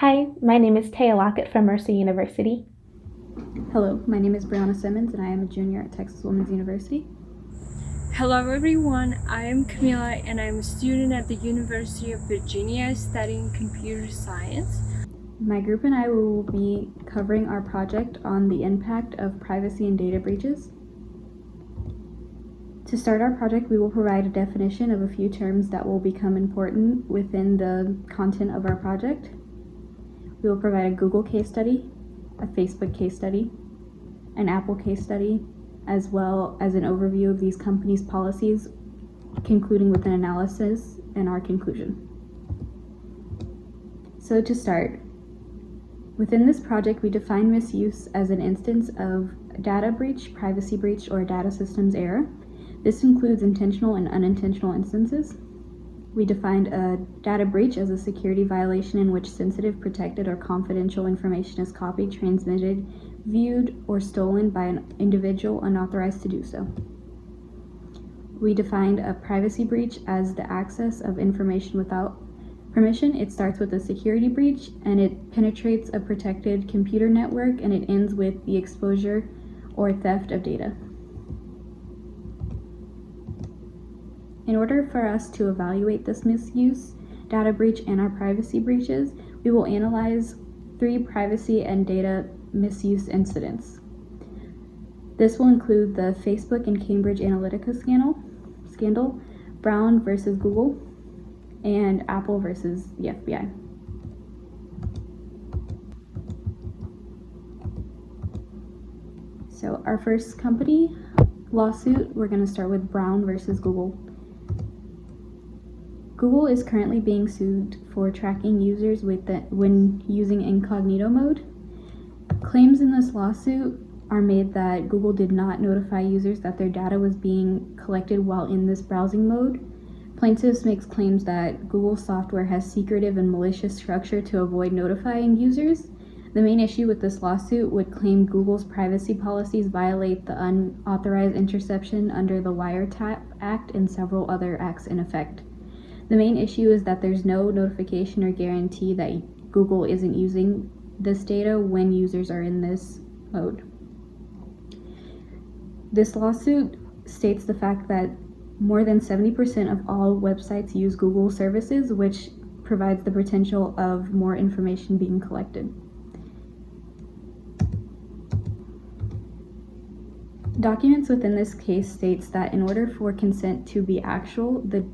Hi, my name is Taya Lockett from Mercer University. Hello, my name is Brianna Simmons and I am a junior at Texas Women's University. Hello everyone, I am Camila and I'm a student at the University of Virginia studying computer science. My group and I will be covering our project on the impact of privacy and data breaches. To start our project, we will provide a definition of a few terms that will become important within the content of our project. We will provide a Google case study, a Facebook case study, an Apple case study, as well as an overview of these companies' policies, concluding with an analysis and our conclusion. So to start, within this project, we define misuse as an instance of data breach, privacy breach, or data systems error. This includes intentional and unintentional instances. We defined a data breach as a security violation in which sensitive, protected, or confidential information is copied, transmitted, viewed, or stolen by an individual unauthorized to do so. We defined a privacy breach as the access of information without permission. It starts with a security breach and it penetrates a protected computer network and it ends with the exposure or theft of data. In order for us to evaluate this misuse, data breach, and our privacy breaches, we will analyze 3 privacy and data misuse incidents. This will include the Facebook and Cambridge Analytica scandal, Brown versus Google, and Apple versus the FBI. So our first company lawsuit, we're going to start with Brown versus Google. Google is currently being sued for tracking users when using incognito mode. Claims in this lawsuit are made that Google did not notify users that their data was being collected while in this browsing mode. Plaintiffs makes claims that Google's software has secretive and malicious structure to avoid notifying users. The main issue with this lawsuit would claim Google's privacy policies violate the unauthorized interception under the Wiretap Act and several other acts in effect. The main issue is that there's no notification or guarantee that Google isn't using this data when users are in this mode. This lawsuit states the fact that more than 70% of all websites use Google services, which provides the potential of more information being collected. Documents within this case states that in order for consent to be actual, the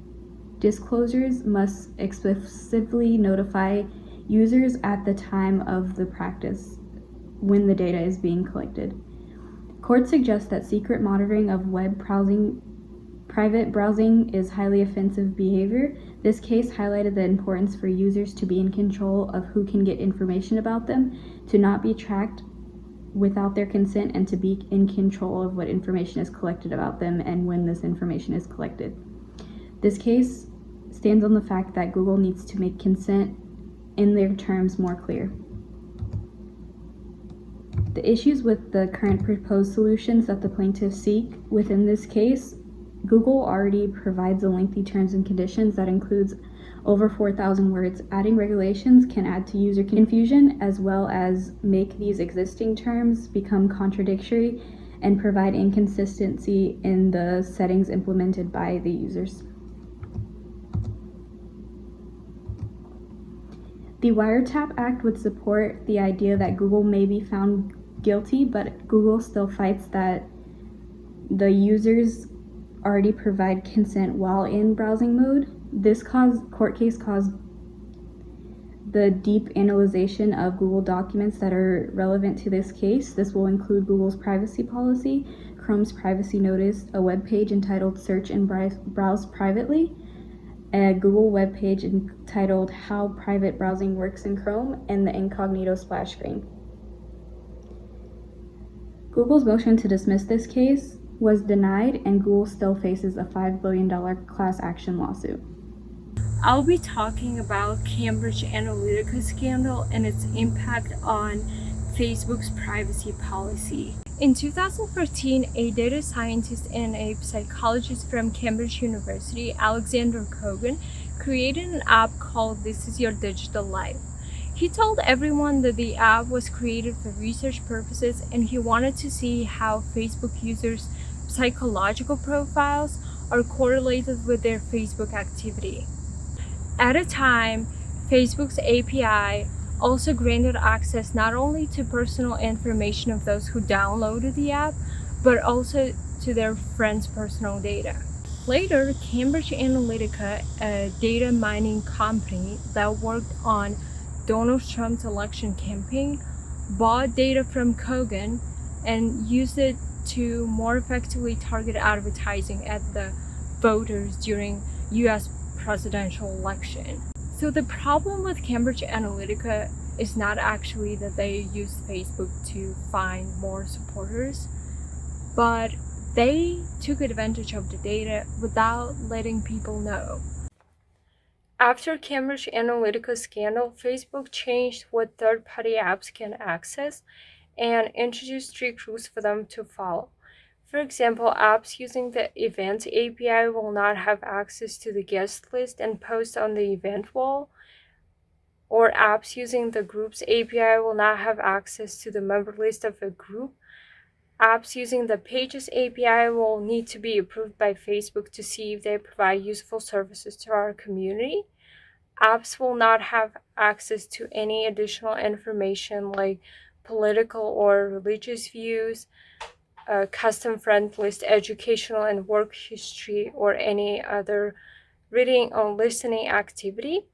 disclosures must explicitly notify users at the time of the practice when the data is being collected. Courts suggest that secret monitoring of private browsing is highly offensive behavior. This case highlighted the importance for users to be in control of who can get information about them, to not be tracked without their consent, and to be in control of what information is collected about them and when this information is collected. This case stands on the fact that Google needs to make consent in their terms more clear. The issues with the current proposed solutions that the plaintiffs seek within this case, Google already provides a lengthy terms and conditions that includes over 4,000 words. Adding regulations can add to user confusion as well as make these existing terms become contradictory and provide inconsistency in the settings implemented by the users. The Wiretap Act would support the idea that Google may be found guilty, but Google still fights that the users already provide consent while in browsing mode. This court case caused the deep analyzation of Google documents that are relevant to this case. This will include Google's privacy policy, Chrome's privacy notice, a web page entitled Search and Browse Privately, a Google web page entitled How Private Browsing Works in Chrome, and the incognito splash screen. Google's motion to dismiss this case was denied, and Google still faces a $5 billion class action lawsuit. I'll be talking about Cambridge Analytica scandal and its impact on Facebook's privacy policy. In 2014, a data scientist and a psychologist from Cambridge University, Alexander Kogan, created an app called This Is Your Digital Life. He told everyone that the app was created for research purposes and he wanted to see how Facebook users' psychological profiles are correlated with their Facebook activity. At a time, Facebook's API also granted access not only to personal information of those who downloaded the app, but also to their friends' personal data. Later, Cambridge Analytica, a data mining company that worked on Donald Trump's election campaign, bought data from Kogan and used it to more effectively target advertising at the voters during US presidential election. So the problem with Cambridge Analytica is not actually that they use Facebook to find more supporters, but they took advantage of the data without letting people know. After Cambridge Analytica scandal, Facebook changed what third-party apps can access and introduced strict rules for them to follow. For example, apps using the Events API will not have access to the guest list and post on the event wall, or apps using the Groups API will not have access to the member list of a group. Apps using the Pages API will need to be approved by Facebook to see if they provide useful services to our community. Apps will not have access to any additional information like political or religious views, custom friend list, educational and work history, or any other reading or listening activity.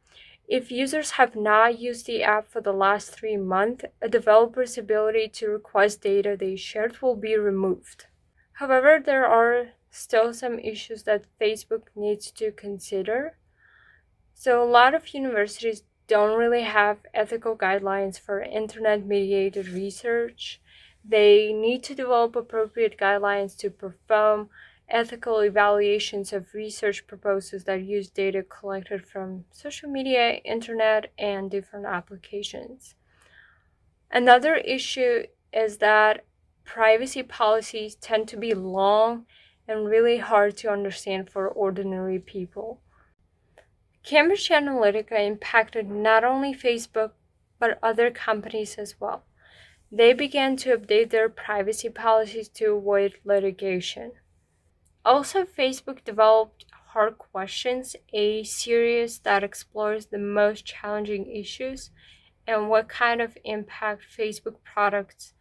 If users have not used the app for the last 3 months, a developer's ability to request data they shared will be removed. However, there are still some issues that Facebook needs to consider. So a lot of universities don't really have ethical guidelines for internet-mediated research. They need to develop appropriate guidelines to perform ethical evaluations of research proposals that use data collected from social media, internet, and different applications. Another issue is that privacy policies tend to be long and really hard to understand for ordinary people. Cambridge Analytica impacted not only Facebook, but other companies as well. They began to update their privacy policies to avoid litigation. Also, Facebook developed Hard Questions, a series that explores the most challenging issues and what kind of impact Facebook products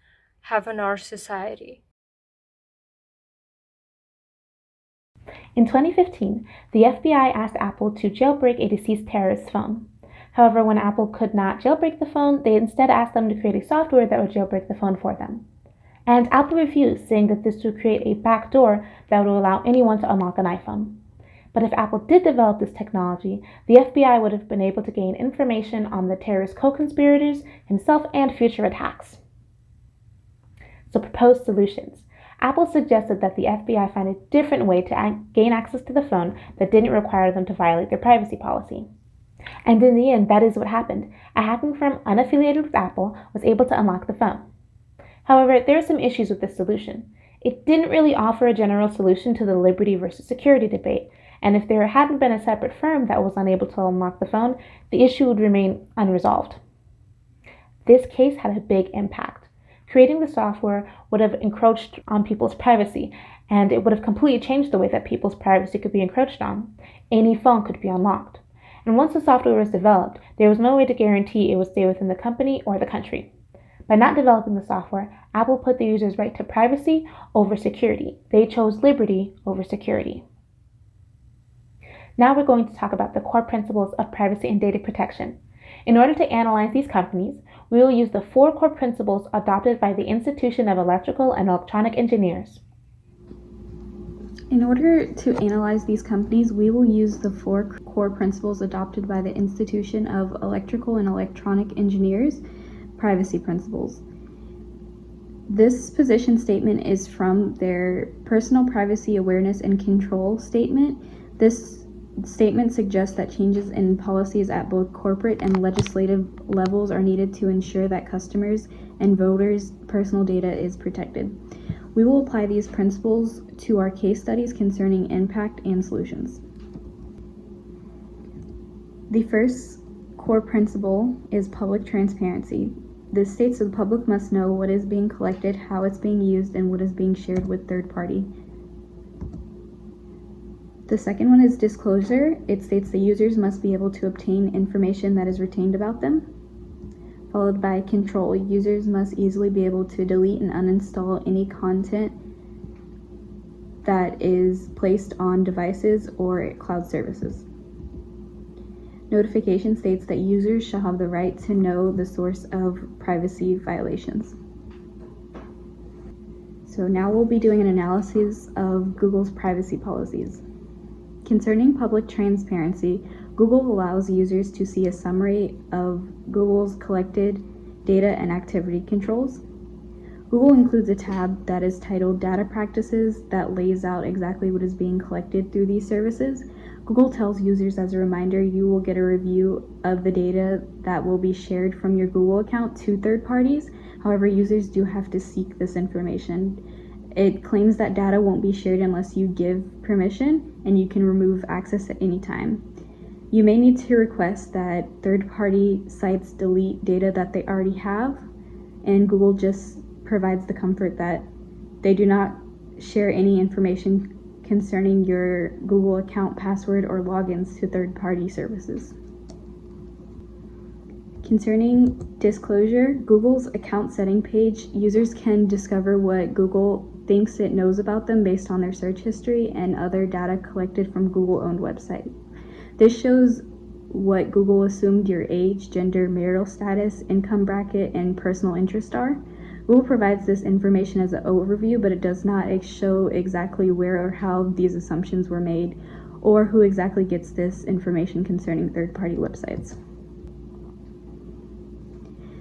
have on our society. In 2015, the FBI asked Apple to jailbreak a deceased terrorist's phone. However, when Apple could not jailbreak the phone, they instead asked them to create a software that would jailbreak the phone for them. And Apple refused, saying that this would create a backdoor that would allow anyone to unlock an iPhone. But if Apple did develop this technology, the FBI would have been able to gain information on the terrorist co-conspirators, himself, and future attacks. So proposed solutions. Apple suggested that the FBI find a different way to gain access to the phone that didn't require them to violate their privacy policy. And in the end, that is what happened. A hacking firm unaffiliated with Apple was able to unlock the phone. However, there are some issues with this solution. It didn't really offer a general solution to the liberty versus security debate, and if there hadn't been a separate firm that was unable to unlock the phone, the issue would remain unresolved. This case had a big impact. Creating the software would have encroached on people's privacy, and it would have completely changed the way that people's privacy could be encroached on. Any phone could be unlocked. And once the software was developed, there was no way to guarantee it would stay within the company or the country. By not developing the software, Apple put the user's right to privacy over security. They chose liberty over security. Now we're going to talk about the core principles of privacy and data protection. In order to analyze these companies, we will use the 4 core principles adopted by the Institution of Electrical and Electronic Engineers. In order to analyze these companies, we will use the 4 core principles adopted by the Institution of Electrical and Electronic Engineers, privacy principles. This position statement is from their Personal Privacy Awareness and Control statement. This statement suggests that changes in policies at both corporate and legislative levels are needed to ensure that customers' and voters' personal data is protected. We will apply these principles to our case studies concerning impact and solutions. The first core principle is public transparency. This states that the public must know what is being collected, how it's being used, and what is being shared with third party. The second one is disclosure. It states that users must be able to obtain information that is retained about them. Followed by control. Users must easily be able to delete and uninstall any content that is placed on devices or cloud services. Notification states that users shall have the right to know the source of privacy violations. So now we'll be doing an analysis of Google's privacy policies. Concerning public transparency, Google allows users to see a summary of Google's collected data and activity controls. Google includes a tab that is titled Data Practices that lays out exactly what is being collected through these services. Google tells users as a reminder you will get a review of the data that will be shared from your Google account to third parties. However, users do have to seek this information. It claims that data won't be shared unless you give permission, and you can remove access at any time. You may need to request that third-party sites delete data that they already have, and Google just provides the comfort that they do not share any information concerning your Google account password or logins to third-party services. Concerning disclosure, Google's account setting page, users can discover what Google thinks it knows about them based on their search history and other data collected from Google-owned website. This shows what Google assumed your age, gender, marital status, income bracket, and personal interest are. Google provides this information as an overview, but it does not show exactly where or how these assumptions were made, or who exactly gets this information concerning third-party websites.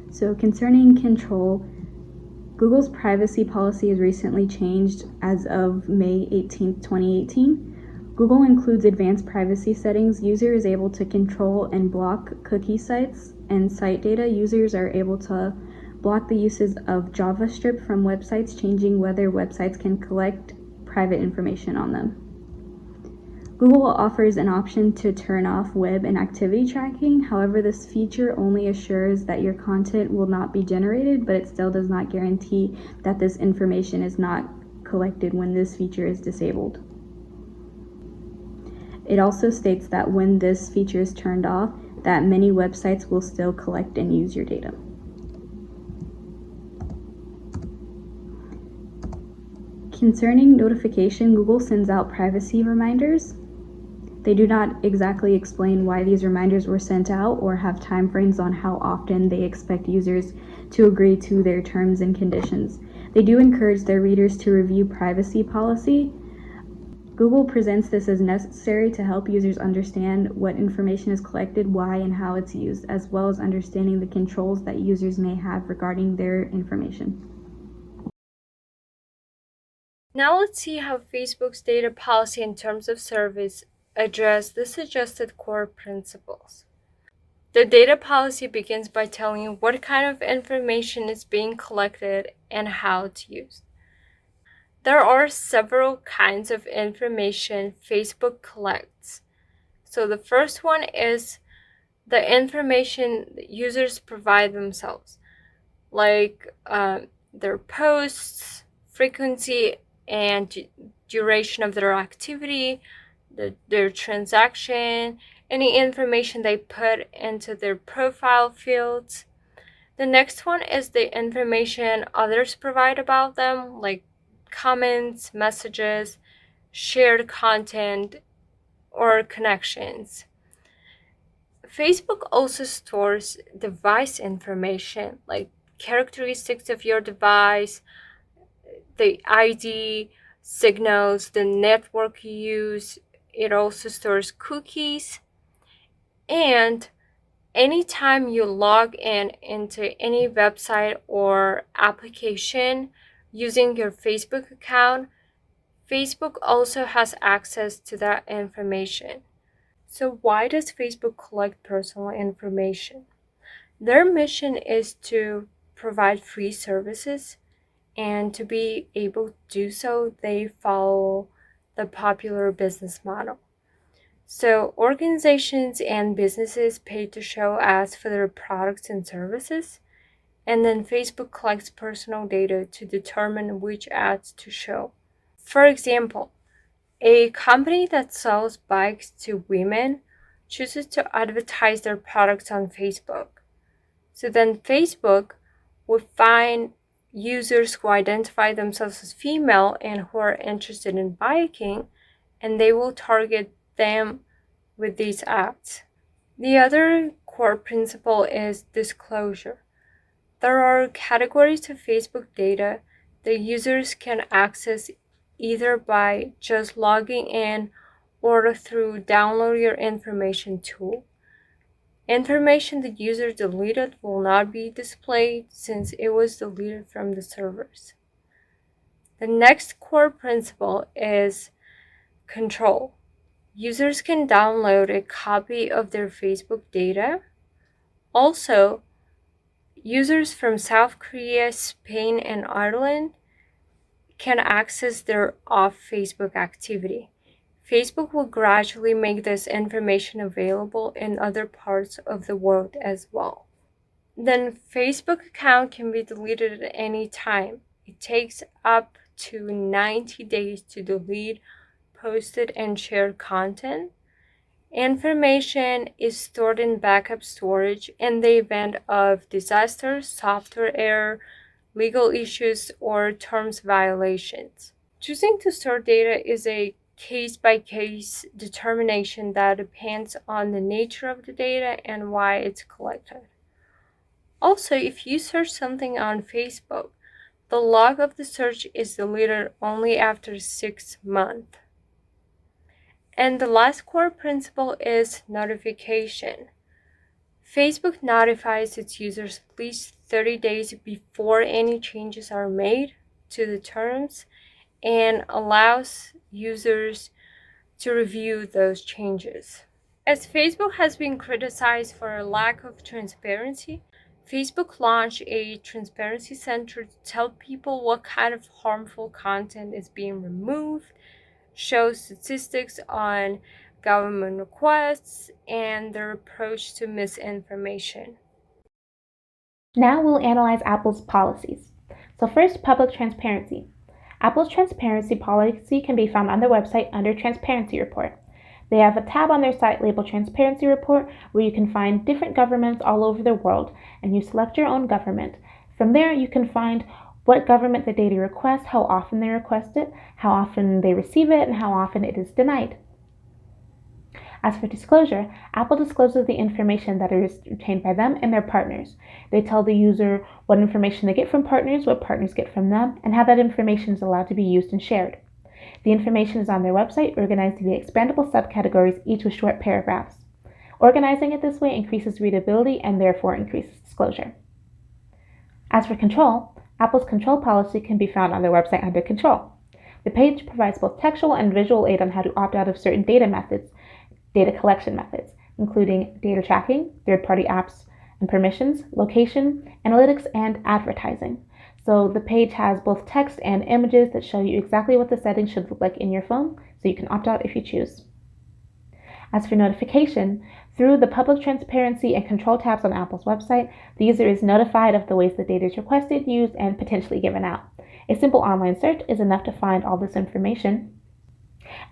So concerning control, Google's privacy policy has recently changed as of May 18, 2018. Google includes advanced privacy settings. User is able to control and block cookie sites and site data. Users are able to block the uses of JavaScript from websites, changing whether websites can collect private information on them. Google offers an option to turn off web and activity tracking. However, this feature only assures that your content will not be generated, but it still does not guarantee that this information is not collected when this feature is disabled. It also states that when this feature is turned off, that many websites will still collect and use your data. Concerning notification, Google sends out privacy reminders. They do not exactly explain why these reminders were sent out or have timeframes on how often they expect users to agree to their terms and conditions. They do encourage their readers to review privacy policy. Google presents this as necessary to help users understand what information is collected, why, and how it's used, as well as understanding the controls that users may have regarding their information. Now let's see how Facebook's data policy in terms of service address the suggested core principles. The data policy begins by telling you what kind of information is being collected and how it's used. There are several kinds of information Facebook collects. So the first one is the information that users provide themselves, like their posts, frequency, and duration of their activity, their transaction, any information they put into their profile fields. The next one is the information others provide about them, like comments, messages, shared content, or connections. Facebook also stores device information, like characteristics of your device, the ID, signals, the network you use. It also stores cookies. And anytime you log in into any website or application using your Facebook account, Facebook also has access to that information. So why does Facebook collect personal information? Their mission is to provide free services, and to be able to do so, they follow the popular business model. So organizations and businesses pay to show ads for their products and services, and then Facebook collects personal data to determine which ads to show. For example, a company that sells bikes to women chooses to advertise their products on Facebook. So then Facebook would find users who identify themselves as female and who are interested in biking, and they will target them with these ads. The other core principle is disclosure. There are categories of Facebook data that users can access either by just logging in or through download your information tool. Information that user deleted will not be displayed since it was deleted from the servers. The next core principle is control. Users can download a copy of their Facebook data. Also, users from South Korea, Spain, and Ireland can access their off-Facebook activity. Facebook will gradually make this information available in other parts of the world as well. Then Facebook account can be deleted at any time. It takes up to 90 days to delete posted and shared content. Information is stored in backup storage in the event of disasters, software error, legal issues, or terms violations. Choosing to store data is a case-by-case determination that depends on the nature of the data and why it's collected. Also, if you search something on Facebook, the log of the search is deleted only after 6 months. And the last core principle is notification. Facebook notifies its users at least 30 days before any changes are made to the terms and allows users to review those changes. As Facebook has been criticized for a lack of transparency, Facebook launched a transparency center to tell people what kind of harmful content is being removed, show statistics on government requests, and their approach to misinformation. Now we'll analyze Apple's policies. So first, public transparency. Apple's transparency policy can be found on their website under Transparency Report. They have a tab on their site labeled Transparency Report where you can find different governments all over the world, and you select your own government. From there, you can find what government the data requests, how often they request it, how often they receive it, and how often it is denied. As for disclosure, Apple discloses the information that is obtained by them and their partners. They tell the user what information they get from partners, what partners get from them, and how that information is allowed to be used and shared. The information is on their website, organized via expandable subcategories, each with short paragraphs. Organizing it this way increases readability and therefore increases disclosure. As for control, Apple's control policy can be found on their website under Control. The page provides both textual and visual aid on how to opt out of certain data collection methods, including data tracking, third-party apps and permissions, location, analytics, and advertising. So the page has both text and images that show you exactly what the settings should look like in your phone, so you can opt out if you choose. As for notification, through the public transparency and control tabs on Apple's website, the user is notified of the ways the data is requested, used, and potentially given out. A simple online search is enough to find all this information.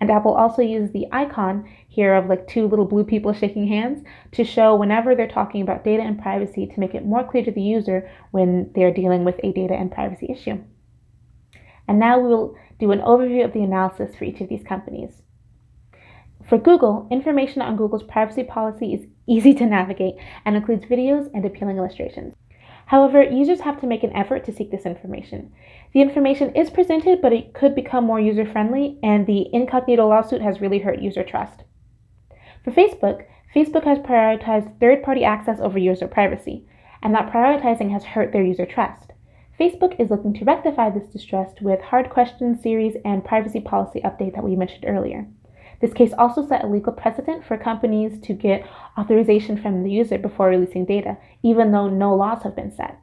And Apple also uses the icon here of like two little blue people shaking hands to show whenever they're talking about data and privacy to make it more clear to the user when they're dealing with a data and privacy issue. And now we will do an overview of the analysis for each of these companies. For Google, information on Google's privacy policy is easy to navigate and includes videos and appealing illustrations. However, users have to make an effort to seek this information. The information is presented, but it could become more user-friendly, and the incognito lawsuit has really hurt user trust. For Facebook, Facebook has prioritized third-party access over user privacy, and that prioritizing has hurt their user trust. Facebook is looking to rectify this distrust with Hard Questions series and privacy policy update that we mentioned earlier. This case also set a legal precedent for companies to get authorization from the user before releasing data, even though no laws have been set.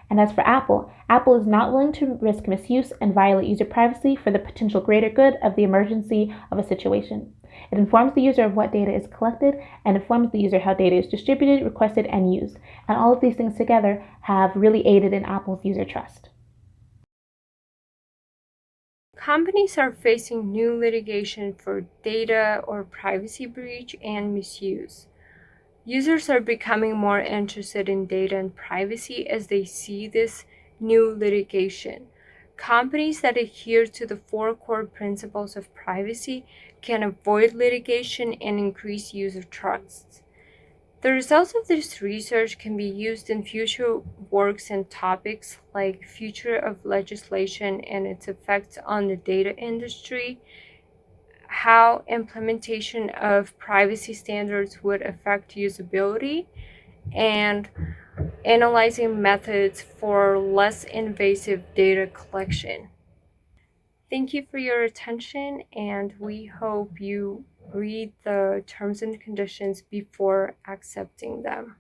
And as for Apple, Apple is not willing to risk misuse and violate user privacy for the potential greater good of the emergency of a situation. It informs the user of what data is collected and informs the user how data is distributed, requested, and used. And all of these things together have really aided in Apple's user trust. Companies are facing new litigation for data or privacy breach and misuse. Users are becoming more interested in data and privacy as they see this new litigation. Companies that adhere to the 4 core principles of privacy can avoid litigation and increase user trust. The results of this research can be used in future works and topics like future of legislation and its effects on the data industry, how implementation of privacy standards would affect usability, and analyzing methods for less invasive data collection. Thank you for your attention, and we hope you read the terms and conditions before accepting them.